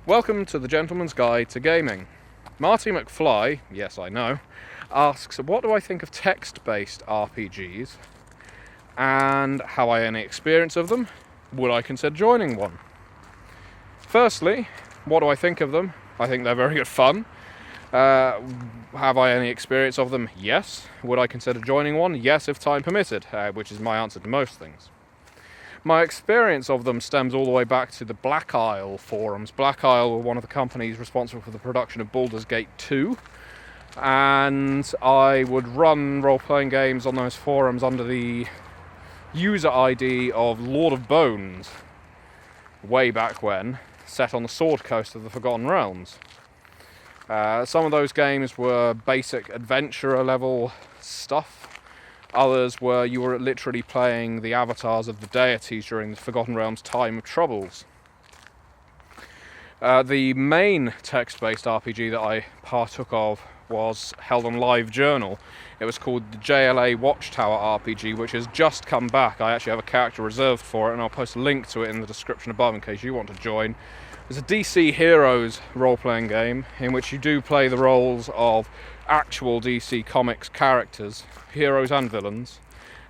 Welcome to the Gentleman's Guide to Gaming. Marty McFly, yes I know, asks what do I think of text-based RPGs and have I any experience of them? Would I consider joining one? Firstly, what do I think of them? I think they're very good fun. Have I any experience of them? Yes. Would I consider joining one? Yes, if time permitted, which is my answer to most things. My experience of them stems all the way back to the Black Isle forums. Black Isle were one of the companies responsible for the production of Baldur's Gate 2, and I would run role-playing games on those forums under the user ID of Lord of Bones, way back when, set on the Sword Coast of the Forgotten Realms. Some of those games were basic adventurer level stuff. Others were you were literally playing the avatars of the deities during the Forgotten Realms' time of troubles. The main text-based RPG that I partook of was held on LiveJournal. It was called the JLA Watchtower RPG, which has just come back. I actually have a character reserved for it, and I'll post a link to it in the description above in case you want to join. It's a DC Heroes role-playing game in which you do play the roles of actual DC Comics characters, heroes and villains,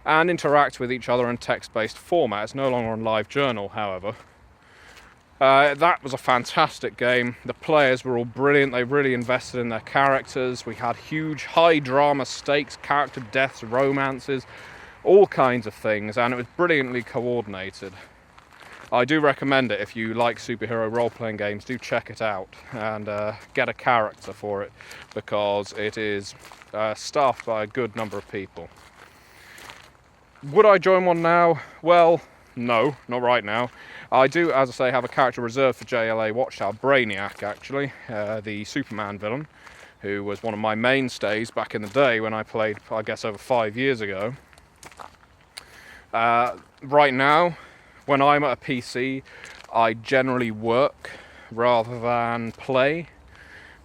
and interact with each other in text-based format. It's no longer on LiveJournal, however. That was a fantastic game. The players were all brilliant. They really invested in their characters. We had huge, high drama stakes, character deaths, romances, all kinds of things, and it was brilliantly coordinated. I do recommend it. If you like superhero role-playing games, do check it out and get a character for it, because it is staffed by a good number of people. Would I join one now? Well, no, not right now. I do, as I say, have a character reserved for JLA Watchtower, Brainiac actually, the Superman villain, who was one of my mainstays back in the day when I played, I guess, over 5 years ago. Right now, when I'm at a PC, I generally work rather than play,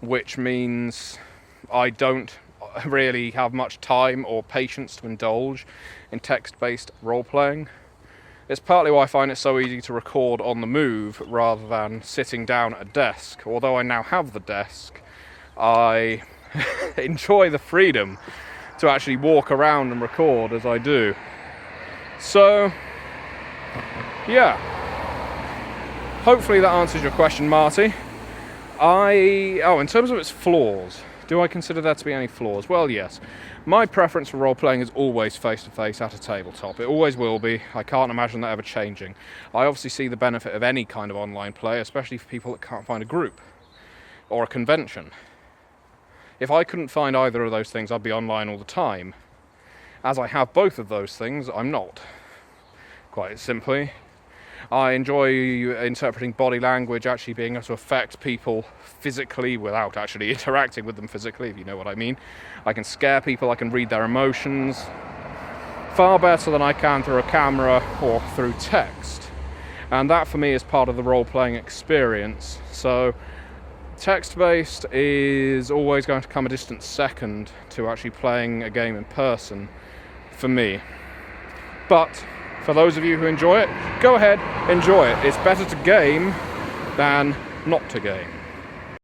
which means I don't really have much time or patience to indulge in text-based role-playing. It's partly why I find it so easy to record on the move rather than sitting down at a desk. Although I now have the desk, I enjoy the freedom to actually walk around and record as I do. So, yeah, hopefully that answers your question, Marty. In terms of its flaws, do I consider there to be any flaws? Well, yes. My preference for role-playing is always face-to-face at a tabletop. It always will be. I can't imagine that ever changing. I obviously see the benefit of any kind of online play, especially for people that can't find a group or a convention. If I couldn't find either of those things, I'd be online all the time. As I have both of those things, I'm not. Quite simply. I enjoy interpreting body language, actually being able to affect people physically without actually interacting with them physically, if you know what I mean. I can scare people, I can read their emotions far better than I can through a camera or through text. And that for me is part of the role-playing experience. So text-based is always going to come a distant second to actually playing a game in person for me. But for those of you who enjoy it, go ahead, enjoy it. It's better to game than not to game.